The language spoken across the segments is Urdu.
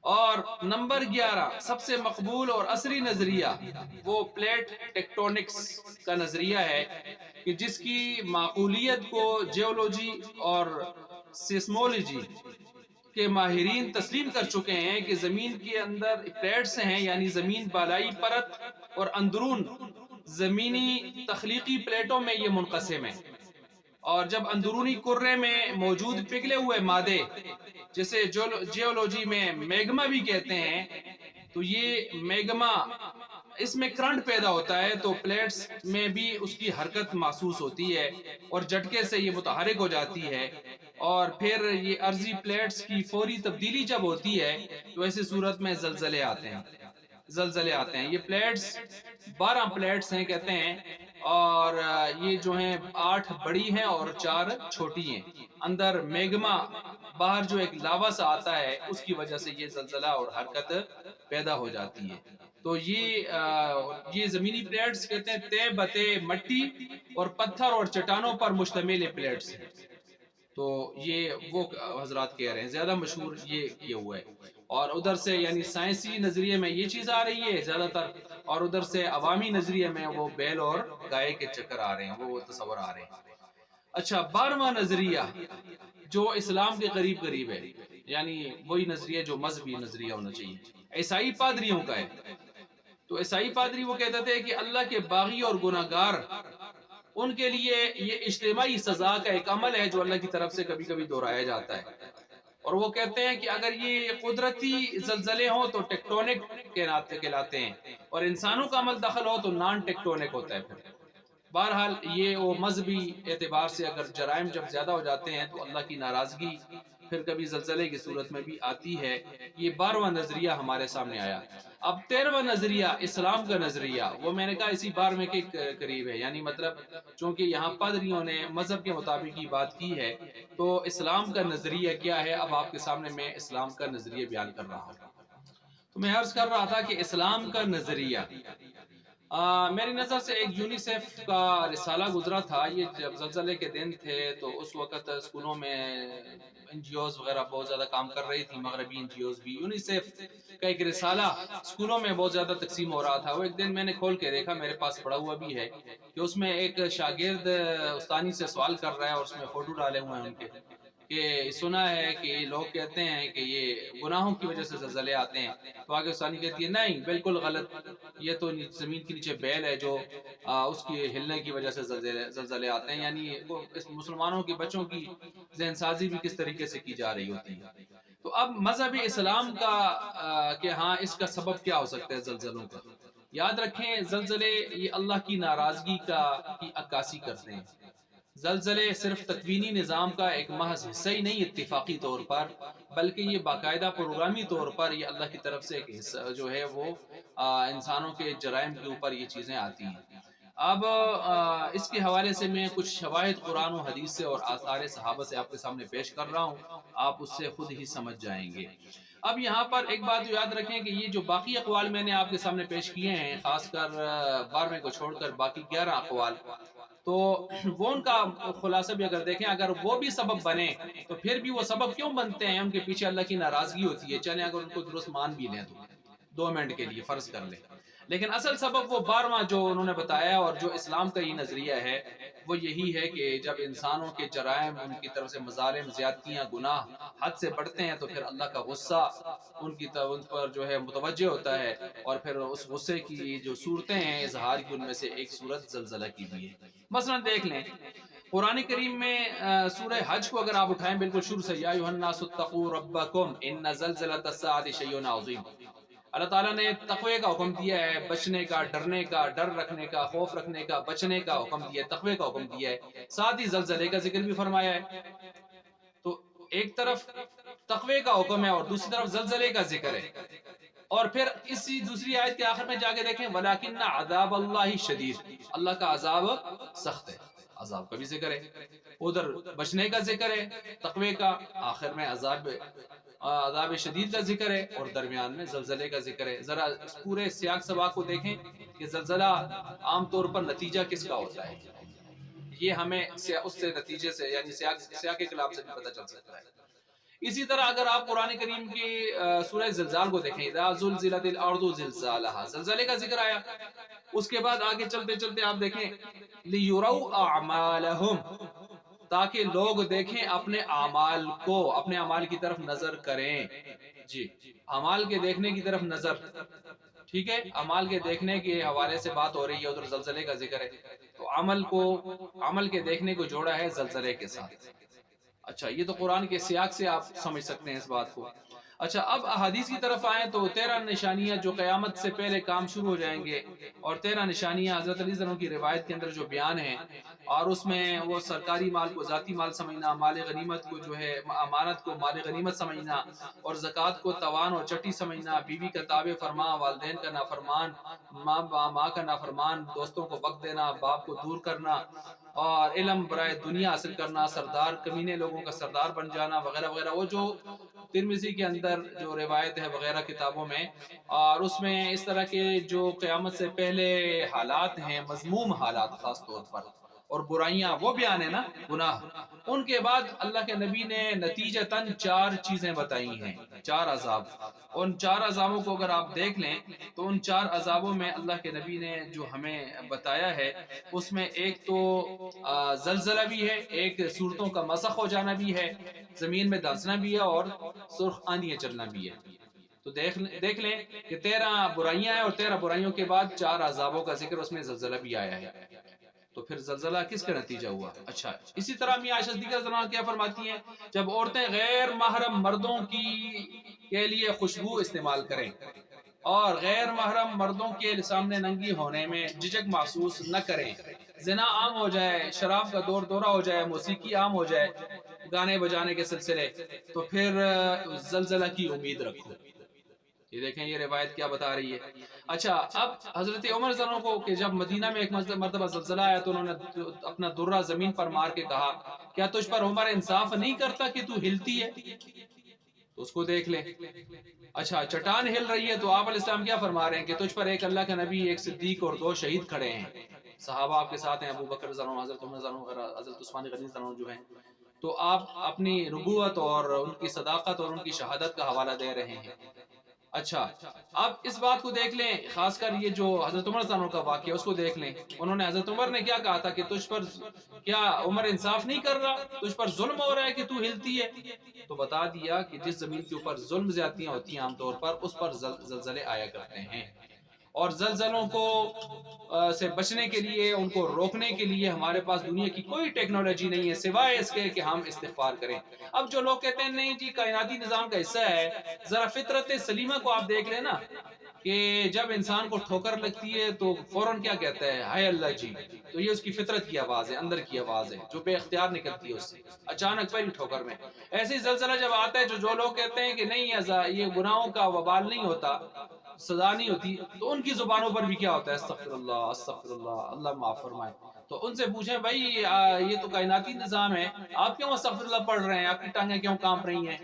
اور نمبر 11 سب سے مقبول اور عصری نظریہ وہ پلیٹ ٹیکٹونکس کا نظریہ ہے کہ جس کی معقولیت کو جیولوجی اور سیسمولوجی کے ماہرین تسلیم کر چکے ہیں کہ زمین کے اندر پلیٹس ہیں، یعنی زمین بالائی پرت اور اندرون زمینی تخلیقی پلیٹوں میں یہ منقسم ہے۔ اور جب اندرونی کرے میں موجود پگھلے ہوئے مادے جسے جیولوجی میں میگما بھی کہتے ہیں، تو یہ میگما اس میں کرنٹ پیدا ہوتا ہے تو پلیٹس میں بھی اس کی حرکت محسوس ہوتی ہے اور جھٹکے سے یہ متحرک ہو جاتی ہے، اور پھر یہ عرضی پلیٹس کی فوری تبدیلی جب ہوتی ہے تو ایسی صورت میں زلزلے آتے ہیں۔ یہ پلیٹس 12 پلیٹس ہیں کہتے ہیں، اور یہ جو ہیں 8 بڑی ہیں اور 4 چھوٹی ہیں۔ اندر میگما باہر جو ایک لاوا سا آتا ہے اس کی وجہ سے یہ زلزلہ اور حرکت پیدا ہو جاتی ہے۔ تو یہ زمینی پلیٹس کہتے ہیں تے بتے مٹی اور پتھر اور چٹانوں پر مشتمل پلیٹس ہیں۔ تو یہ وہ حضرات کہہ رہے ہیں، زیادہ مشہور یہ ہوا ہے، اور ادھر سے یعنی سائنسی نظریے میں یہ چیز آ رہی ہے زیادہ تر، اور ادھر سے عوامی نظریے میں وہ بیل اور گائے کے چکر آ رہے ہیں، وہ تصور آ رہے ہیں۔ اچھا، 12واں نظریہ جو اسلام کے قریب قریب ہے، یعنی وہی نظریہ جو مذہبی نظریہ ہونا چاہیے، عیسائی پادریوں کا ہے۔ تو عیسائی پادری وہ کہتے تھے کہ اللہ کے باغی اور گناہگار ان کے لیے یہ اجتماعی سزا کا ایک عمل ہے جو اللہ کی طرف سے کبھی کبھی دہرایا جاتا ہے، اور وہ کہتے ہیں کہ اگر یہ قدرتی زلزلے ہوں تو ٹیکٹونک کہلاتے ہیں، اور انسانوں کا عمل دخل ہو تو نان ٹیکٹونک ہوتا ہے پھر۔ بہرحال یہ وہ مذہبی اعتبار سے اگر جرائم جب زیادہ ہو جاتے ہیں تو اللہ کی ناراضگی پھر کبھی زلزلے کی صورت میں بھی آتی ہے۔ یہ 12واں نظریہ ہمارے سامنے آیا۔ اب 13واں نظریہ اسلام کا نظریہ، وہ میں نے کہا اسی 12ویں کے قریب ہے، یعنی مطلب چونکہ یہاں پادریوں نے مذہب کے مطابق ہی بات کی ہے، تو اسلام کا نظریہ کیا ہے، اب آپ کے سامنے میں اسلام کا نظریہ بیان کر رہا ہوں۔ تو میں عرض کر رہا تھا کہ اسلام کا نظریہ، میری نظر سے ایک یونیسیف کا رسالہ گزرا تھا، یہ جب زلزلے کے دن تھے تو اس وقت اسکولوں میں این جی اوز وغیرہ بہت زیادہ کام کر رہی تھی، مغربی این جی اوز بھی۔ یونیسیف کا ایک رسالہ اسکولوں میں بہت زیادہ تقسیم ہو رہا تھا، وہ ایک دن میں نے کھول کے دیکھا، میرے پاس پڑا ہوا بھی ہے، کہ اس میں ایک شاگرد استانی سے سوال کر رہا ہے اور اس میں فوٹو ڈالے ہوئے ہیں ان کے، کہ سنا ہے کہ لوگ کہتے ہیں کہ یہ گناہوں کی وجہ سے زلزلے آتے ہیں، تو آگے استانی کہتی ہے نہیں بالکل غلط، یہ تو زمین کے نیچے بیل ہے جو اس کی ہلنے کی وجہ سے زلزلے آتے ہیں، یعنی اس مسلمانوں کے بچوں کی ذہن سازی بھی کس طریقے سے کی جا رہی ہوتی ہے۔ تو اب مذہب اسلام کا کہ ہاں اس کا سبب کیا ہو سکتا ہے زلزلوں کا؟ یاد رکھیں زلزلے یہ اللہ کی ناراضگی کی عکاسی کرتے ہیں۔ زلزلے صرف تکوینی نظام کا ایک محض حصہ ہی نہیں اتفاقی طور پر، بلکہ یہ باقاعدہ پروگرامی طور پر یہ اللہ کی طرف سے ایک حصہ جو ہے وہ انسانوں کے جرائم کے اوپر یہ چیزیں آتی ہیں۔ اب اس کے حوالے سے میں کچھ شواہد قرآن و حدیث سے اور آثار صحابہ سے آپ کے سامنے پیش کر رہا ہوں، آپ اس سے خود ہی سمجھ جائیں گے۔ اب یہاں پر ایک بات یاد رکھیں کہ یہ جو باقی اقوال میں نے آپ کے سامنے پیش کیے ہیں، خاص کر 12ویں کو چھوڑ کر باقی 11 اقوال، تو وہ ان کا خلاصہ بھی اگر دیکھیں، اگر وہ بھی سبب بنے تو پھر بھی وہ سبب کیوں بنتے ہیں؟ ان کے پیچھے اللہ کی ناراضگی ہوتی ہے، چلیں اگر ان کو درست مان بھی لیں تو 2 منٹ کے لیے فرض کر لیں، لیکن اصل سبب وہ 12واں جو انہوں نے بتایا اور جو اسلام کا یہ نظریہ ہے وہ یہی ہے کہ جب انسانوں کے جرائم، ان کی طرف سے مظالم، زیادتیاں، گناہ حد سے بڑھتے ہیں تو پھر اللہ کا غصہ ان پر جو ہے متوجہ ہوتا ہے، اور پھر اس غصے کی جو صورتیں ہیں اظہار کی، ان میں سے ایک صورت زلزلہ کی بھی ہے۔ مثلا دیکھ لیں قرآن کریم میں سورہ حج کو اگر آپ اٹھائیں بالکل شروع سے، یا ایھا الناس اتقوا ربکم ان زلزلۃ الساعۃ شیء عظیم، اللہ تعالیٰ نے تقوی کا حکم دیا ہے، بچنے کا، ڈرنے کا، ڈر رکھنے کا، خوف رکھنے کا، بچنے کا حکم دیا ہے، تقوی کا حکم دیا ہے، ساتھ ہی زلزلے کا ذکر بھی فرمایا ہے۔ تو ایک طرف تقوی کا حکم ہے اور دوسری طرف زلزلے کا ذکر ہے، اور پھر اسی دوسری آیت کے آخر میں جا کے دیکھیں وَلَكِنَّ عَذَابَ اللَّهِ شَدِيدٌ، اللہ کا عذاب سخت ہے، عذاب کا بھی ذکر ہے، ادھر بچنے کا ذکر ہے تقوی کا، آخر میں عذاب شدید کا ذکر ہے، اور درمیان میں زلزلے کا ذکر ہے۔ ذرا اس پورے سیاق سباق کو دیکھیں کہ زلزلہ عام طور پر نتیجہ کس کا ہوتا ہے، یہ ہمیں اس سے نتیجے سے یعنی سیاق کلام سے بھی پتہ چل سکتا ہے۔ اسی طرح اگر آپ قرآن کریم کی سورہ زلزال کو دیکھیں، اذا زلزلت الارض زلزالها، زلزلے کا ذکر آیا، اس کے بعد آگے چلتے چلتے آپ دیکھیں لیروا اعمالهم، تاکہ لوگ دیکھیں اپنے اعمال کو، اپنے اعمال کی طرف نظر کریں. جی، اعمال کے دیکھنے کی طرف نظر، ٹھیک ہے، اعمال کے دیکھنے کے حوالے سے بات ہو رہی ہے، ادھر زلزلے کا ذکر ہے، تو عمل کے دیکھنے کو جوڑا ہے زلزلے کے ساتھ. اچھا، یہ تو قرآن کے سیاق سے آپ سمجھ سکتے ہیں اس بات کو. اچھا، اب احادیث کی طرف آئیں تو 13 نشانیاں جو قیامت سے پہلے کام شروع ہو جائیں گے، اور 13 نشانیاں حضرت علی عنہ کی روایت کے اندر جو بیان ہیں، اور اس میں وہ سرکاری مال کو ذاتی مال سمجھنا، مال غنیمت کو جو ہے امانت کو مال غنیمت سمجھنا، اور زکوٰۃ کو توان اور چٹی سمجھنا، بیوی کا تابع فرما، والدین کا نافرمان، ماں کا نافرمان، دوستوں کو وقت دینا، باپ کو دور کرنا، اور علم برائے دنیا حاصل کرنا، سردار کمینے لوگوں کا سردار بن جانا، وغیرہ وغیرہ، وہ جو ترمذی کے اندر جو روایت ہے وغیرہ کتابوں میں، اور اس میں اس طرح کے جو قیامت سے پہلے حالات ہیں، مذموم حالات خاص طور پر، اور برائیاں وہ بیان ہے نا، گناہ. ان کے بعد اللہ کے نبی نے نتیجتاً 4 چیزیں بتائی ہیں، 4 عذاب. ان 4 عذابوں کو اگر آپ دیکھ لیں تو ان 4 عذابوں میں اللہ کے نبی نے جو ہمیں بتایا ہے، اس میں ایک تو زلزلہ بھی ہے، ایک صورتوں کا مسخ ہو جانا بھی ہے، زمین میں دھنسنا بھی ہے، اور سرخ آندیاں چلنا بھی ہے. تو دیکھ لیں کہ 13 برائیاں ہیں، اور 13 برائیوں کے بعد 4 عذابوں کا ذکر، اس میں زلزلہ بھی آیا ہے. تو پھر زلزلہ کس کا نتیجہ ہوا؟ اچھا، اسی طرح میاں عائشہ صدیقہ رضی اللہ عنہا کیا فرماتی ہیں، جب عورتیں غیر محرم مردوں کے لیے خوشبو استعمال کریں اور غیر محرم مردوں کے سامنے ننگی ہونے میں جھجک محسوس نہ کریں، زنا عام ہو جائے، شراب کا دور دورہ ہو جائے، موسیقی عام ہو جائے، گانے بجانے کے سلسلے، تو پھر زلزلہ کی امید رکھو. یہ دیکھیں یہ روایت کیا بتا رہی ہے. اچھا، اب حضرت عمر رضی اللہ عنہ کو کہ جب مدینہ میں ایک مرتبہ زلزلہ آیا تو انہوں نے اپنا درہ زمین پر مار کے کہا، کیا تجھ پر عمر انصاف نہیں کرتا کہ تو ہلتی ہے؟ تو اس کو دیکھ لیں. اچھا، چٹان ہل رہی ہے تو آپ علیہ السلام کیا فرما رہے ہیں کہ تجھ پر ایک اللہ کا نبی، ایک صدیق اور 2 شہید کھڑے ہیں. صحابہ آپ کے ساتھ ہیں، ابو بکر رضی اللہ عنہ، حضرت عمر رضی اللہ عنہ، حضرت عثمان غنی رضی اللہ عنہ جو ہیں. تو آپ اپنی نبوت اور ان کی صداقت اور ان کی شہادت کا حوالہ دے رہے ہیں. اچھا، اب اس بات کو دیکھ لیں، خاص کر یہ جو حضرت عمر رضی اللہ عنہ کا واقعہ اس کو دیکھ لیں. انہوں نے، حضرت عمر نے کیا کہا تھا کہ تجھ پر کیا عمر انصاف نہیں کر رہا، تجھ پر ظلم ہو رہا ہے کہ تو ہلتی ہے؟ تو بتا دیا کہ جس زمین کے اوپر ظلم زیادتیاں ہوتی ہیں عام طور پر، اس پر زلزلے آیا کرتے ہیں. اور زلزلوں کو سے بچنے کے لیے، ان کو روکنے کے لیے ہمارے پاس دنیا کی کوئی ٹیکنالوجی نہیں ہے سوائے اس کے کہ ہم استغفار کریں. اب جو لوگ کہتے ہیں نہیں جی کائناتی نظام کا حصہ ہے، ذرا فطرت سلیمہ کو آپ دیکھ لیں نا، کہ جب انسان کو ٹھوکر لگتی ہے تو فوراً کیا کہتا ہے، ہائے اللہ جی. تو یہ اس کی فطرت کی آواز ہے، اندر کی آواز ہے جو بے اختیار نکلتی ہے اس سے اچانک پہلی ٹھوکر میں. ایسے ہی زلزلہ جب آتا ہے، جو لوگ کہتے ہیں کہ نہیں یہ گناہوں کا وبال نہیں ہوتا، سزا نہیں ہوتی، تو ان کی زبانوں پر بھی کیا ہوتا ہے، استغفر اللہ استغفر اللہ، اللہ معاف فرمائے. تو ان سے پوچھیں بھائی یہ تو کائناتی نظام ہے، آپ کیوں استغفر اللہ پڑھ رہے ہیں، آپ کی ٹانگیں کیوں کانپ رہی ہیں؟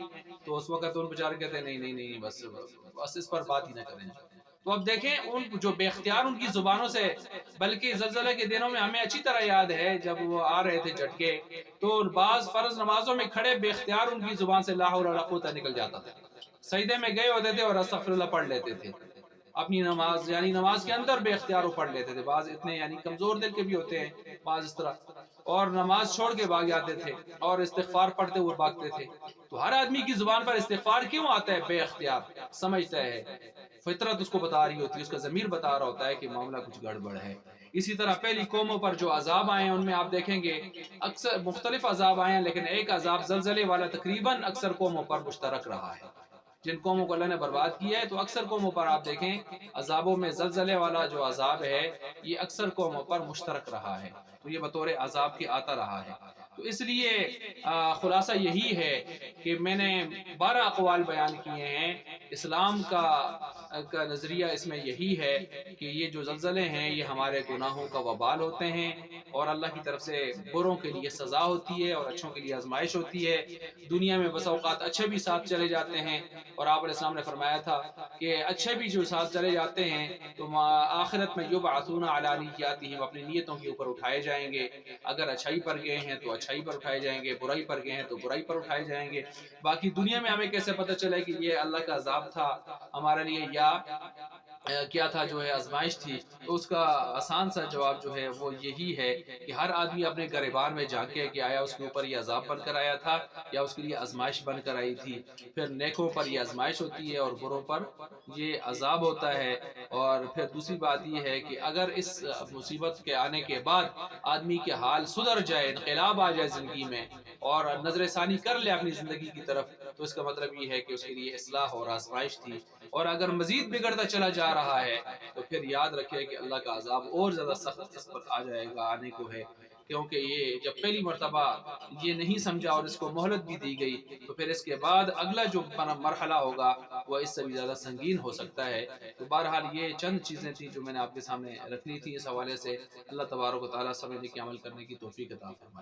تو اس وقت ان بیچارے کہتے ہیں نہیں بس اس پر بات ہی نہ کریں. تو اب دیکھیں ان جو بے اختیار ان کی زبانوں سے، بلکہ زلزلہ کے دنوں میں ہمیں اچھی طرح یاد ہے جب وہ آ رہے تھے جھٹکے، تو بعض فرض نمازوں میں کھڑے بے اختیار ان کی زبان سے لا حول ولا قوت نکل جاتا تھا. سجدے میں گئے ہوتے تھے اور استغفر اللہ پڑھ لیتے تھے اپنی نماز، یعنی نماز کے اندر بے اختیار وہ پڑھ لیتے تھے. بعض اتنے یعنی کمزور دل کے بھی ہوتے ہیں، بعض اس طرح، اور نماز چھوڑ کے بھاگ جاتے تھے اور استغفار پڑھتے ہوئے بھاگتے تھے. تو ہر آدمی کی زبان پر استغفار کیوں آتا ہے؟ بے اختیار سمجھتا ہے، فطرت اس کو بتا رہی ہوتی ہے، اس کا ضمیر بتا رہا ہوتا ہے کہ معاملہ کچھ گڑبڑ ہے. اسی طرح پہلی قوموں پر جو عذاب آئے ہیں ان میں آپ دیکھیں گے اکثر مختلف عذاب آئے ہیں، لیکن ایک عذاب زلزلے والا تقریباً اکثر قوموں پر مشترک رہا ہے. جن قوموں کو اللہ نے برباد کیا ہے تو اکثر قوموں پر آپ دیکھیں عذابوں میں زلزلے والا جو عذاب ہے یہ اکثر قوموں پر مشترک رہا ہے. تو یہ بطور عذاب کے آتا رہا ہے. تو اس لیے خلاصہ یہی ہے کہ میں نے 12 اقوال بیان کیے ہیں. اسلام کا نظریہ اس میں یہی ہے کہ یہ جو زلزلے ہیں یہ ہمارے گناہوں کا وبال ہوتے ہیں، اور اللہ کی طرف سے بروں کے لیے سزا ہوتی ہے اور اچھوں کے لیے آزمائش ہوتی ہے۔ دنیا میں بس اوقات اچھے بھی ساتھ چلے جاتے ہیں، اور آپ علیہ السلام نے فرمایا تھا کہ اچھے بھی جو ساتھ چلے جاتے ہیں تو آخرت میں یبعثون علی نیاتہم، اپنی نیتوں کے اوپر اٹھائے جائیں گے۔ اگر اچھائی پر گئے ہیں تو اچھائی پر اٹھائے جائیں گے، برائی پر گئے ہیں تو برائی پر اٹھائے جائیں گے۔ باقی دنیا میں ہمیں کیسے پتہ چلے کہ یہ اللہ کا عذاب تھا ہمارے لیے یا کیا تھا، جو ہے آزمائش تھی؟ تو اس کا آسان سا جواب جو ہے وہ یہی ہے کہ ہر آدمی اپنے گریبان میں جھانکے کہ آیا اس کے اوپر یہ عذاب بن کر آیا تھا یا اس کے لیے آزمائش بن کر آئی تھی۔ پھر نیکوں پر یہ آزمائش ہوتی ہے اور بروں پر یہ عذاب ہوتا ہے۔ اور پھر دوسری بات یہ ہے کہ اگر اس مصیبت کے آنے کے بعد آدمی کے حال سدھر جائے، انقلاب آ جائے زندگی میں، اور نظر ثانی کر لے اپنی زندگی کی طرف، تو اس کا مطلب یہ ہے کہ اس کے لیے اصلاح اور آزمائش تھی۔ اور اگر مزید بگڑتا چلا جا رہا ہے تو پھر یاد رکھے کہ اللہ کا عذاب اور زیادہ سخت اس پر آ جائے گا، آنے کو ہے، کیونکہ یہ جب پہلی مرتبہ یہ نہیں سمجھا اور اس کو مہلت بھی دی گئی، تو پھر اس کے بعد اگلا جو مرحلہ ہوگا وہ اس سے بھی زیادہ سنگین ہو سکتا ہے۔ تو بہرحال یہ چند چیزیں تھیں جو میں نے آپ کے سامنے رکھنی تھی اس حوالے سے۔ اللہ تبارک و تعالیٰ سمجھنے کی عمل کرنے کی توفیق عطا فرمائے۔